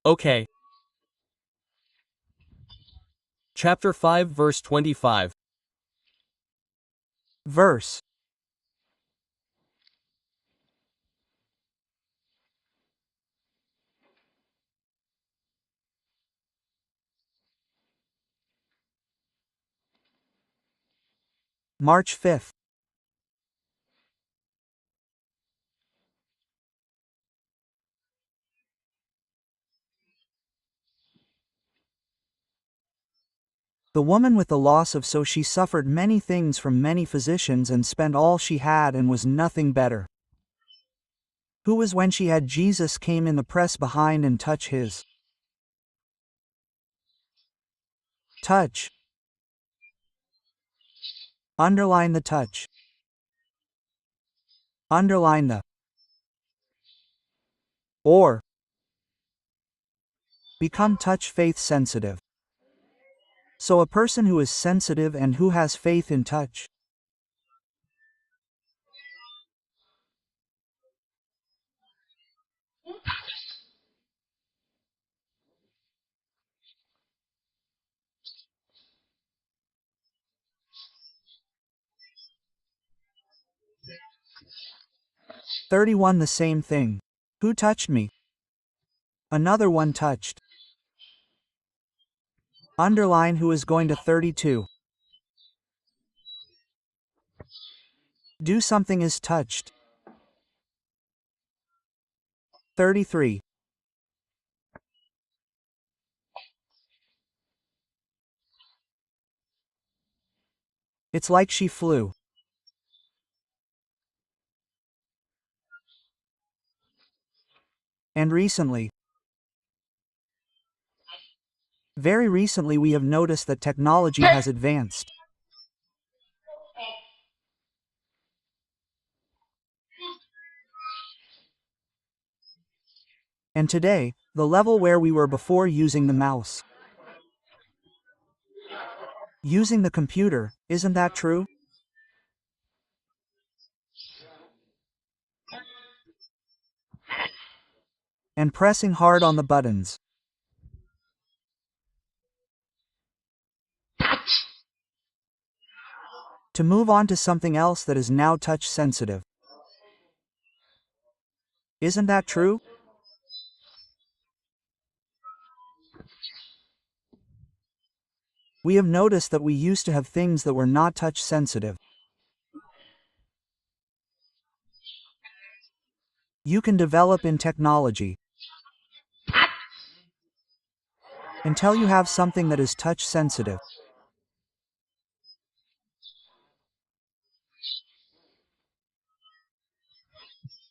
Okay. Chapter 5 verse 25. Verse. March 5th. The woman with the loss of so she suffered many things from many physicians and spent all she had and was nothing better. Who was when she had Jesus came in the press behind and touch his. Touch. Underline the touch. Underline the. Or. Become touch faith sensitive. So a person who is sensitive and who has faith in touch. "31 The same thing. Who touched me? Another one touched. Underline who is going to 32. Do something is touched. 33. It's like she flew. And recently. Very recently we have noticed that technology has advanced. And today, the level where we were before using the mouse. Using the computer, isn't that true? And pressing hard on the buttons. To move on to something else that is now touch sensitive. Isn't that true? We have noticed that we used to have things that were not touch sensitive. You can develop in technology until you have something that is touch sensitive.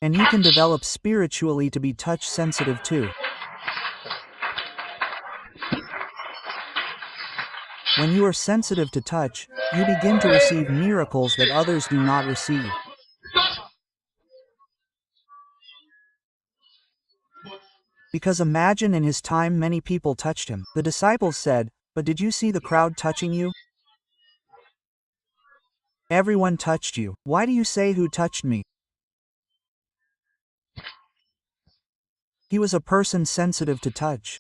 And you can develop spiritually to be touch sensitive too. When you are sensitive to touch, you begin to receive miracles that others do not receive. Because imagine in his time many people touched him. The disciples said, "But did you see the crowd touching you? Everyone touched you. Why do you say who touched me?" He was a person sensitive to touch.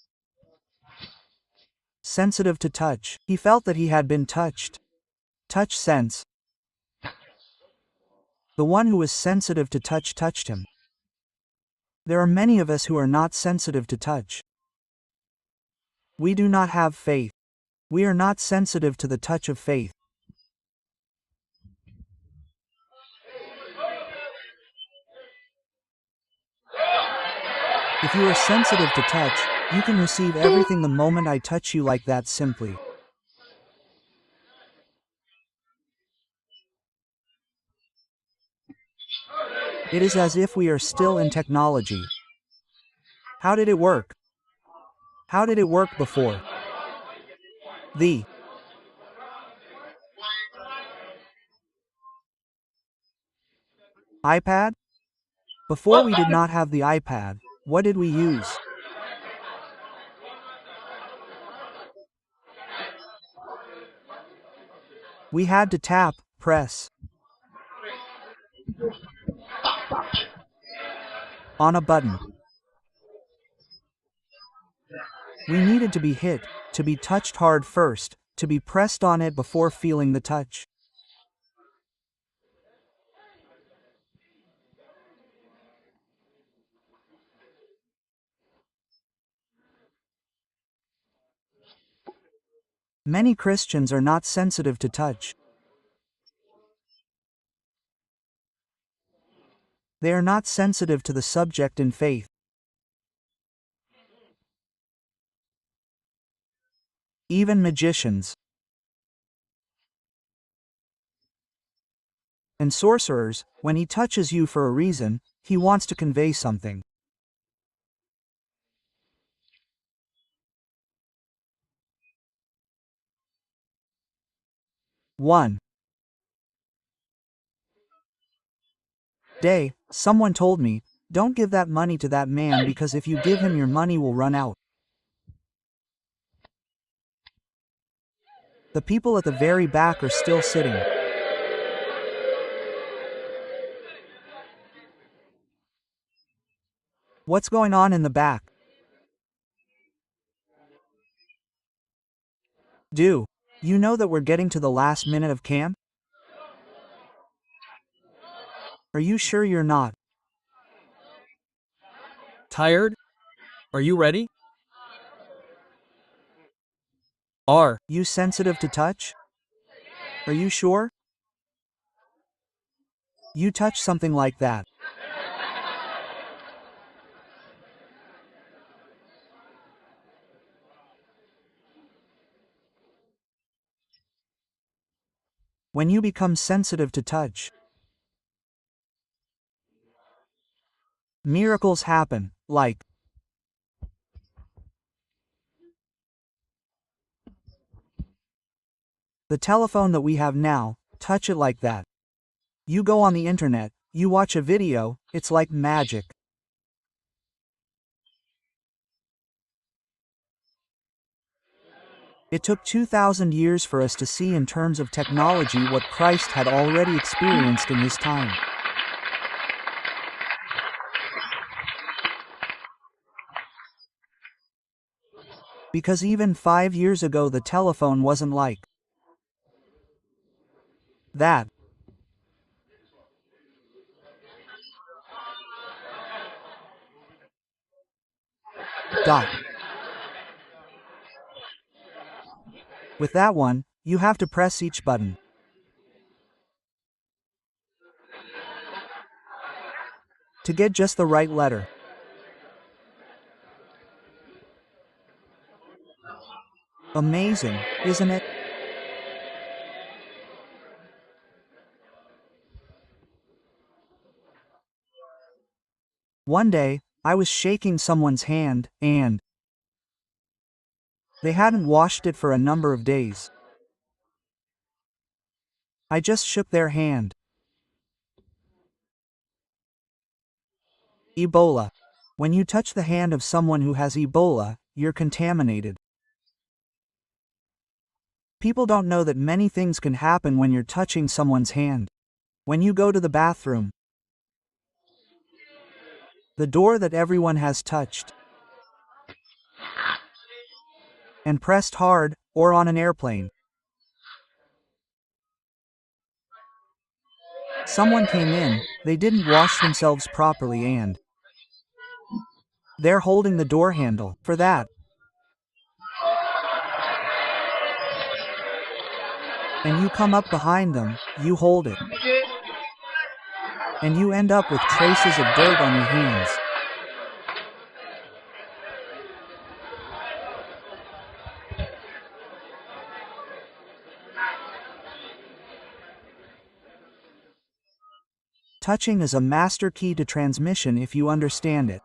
Sensitive to touch. He felt that he had been touched. Touch sense. The one who was sensitive to touch touched him. There are many of us who are not sensitive to touch. We do not have faith. We are not sensitive to the touch of faith. If you are sensitive to touch, you can receive everything the moment I touch you like that simply. It is as if we are still in technology. How did it work? How did it work before? The iPad? Before we did not have the iPad, what did we use? We had to tap, press on a button. We needed to be hit, to be touched hard first, to be pressed on it before feeling the touch. Many Christians are not sensitive to touch. They are not sensitive to the subject in faith. Even magicians and sorcerers, when he touches you for a reason, he wants to convey something. One day, someone told me, "Don't give that money to that man because if you give him your money will run out." The people at the very back are still sitting. What's going on in the back? Do you know that we're getting to the last minute of camp? Are you sure you're not? Tired? Are you ready? Are you sensitive to touch? Are you sure? You touch something like that. When you become sensitive to touch, miracles happen, like the telephone that we have now. Touch it like that. You go on the internet, you watch a video, it's like magic. It took 2,000 years for us to see in terms of technology what Christ had already experienced in his time. Because even 5 years ago the telephone wasn't like that. Dot. With that one, you have to press each button. To get just the right letter. Amazing, isn't it? One day, I was shaking someone's hand, and they hadn't washed it for a number of days. I just shook their hand. Ebola. When you touch the hand of someone who has Ebola, you're contaminated. People don't know that many things can happen when you're touching someone's hand. When you go to the bathroom, the door that everyone has touched and pressed hard, or on an airplane. Someone came in, they didn't wash themselves properly and they're holding the door handle for that. And you come up behind them, you hold it. And you end up with traces of dirt on your hands. Touching is a master key to transmission if you understand it.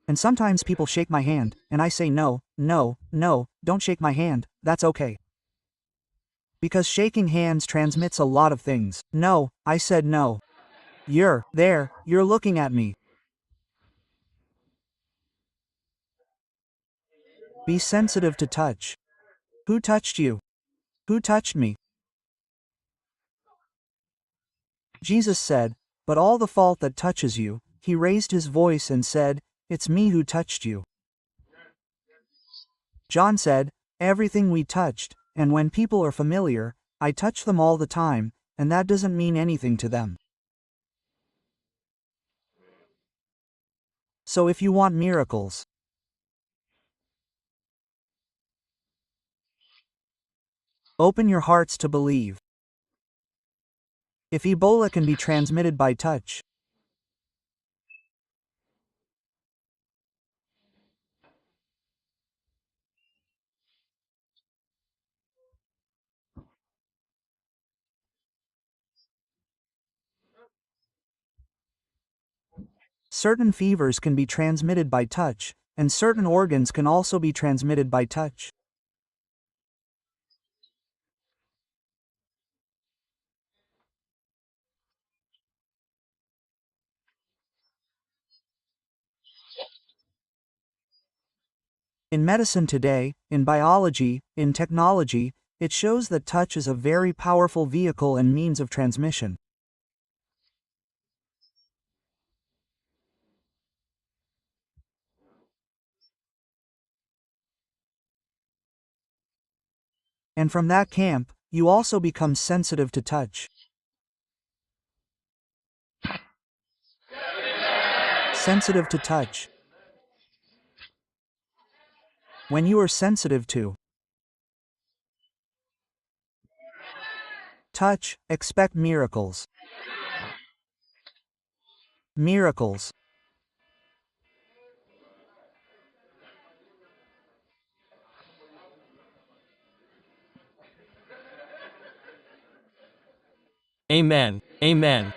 And sometimes people shake my hand, and I say no, no, no, don't shake my hand, that's okay. Because shaking hands transmits a lot of things. No, I said no. You're there, you're looking at me. Be sensitive to touch. Who touched you? Who touched me? Jesus said, "But all the fault that touches you," he raised his voice and said, "It's me who touched you." John said, "Everything we touched, and when people are familiar, I touch them all the time, and that doesn't mean anything to them." So if you want miracles, open your hearts to believe. If Ebola can be transmitted by touch, certain fevers can be transmitted by touch, and certain organs can also be transmitted by touch. In medicine today, in biology, in technology, it shows that touch is a very powerful vehicle and means of transmission. And from that camp, you also become sensitive to touch. Sensitive to touch. When you are sensitive to touch, expect miracles. Miracles. Amen. Amen.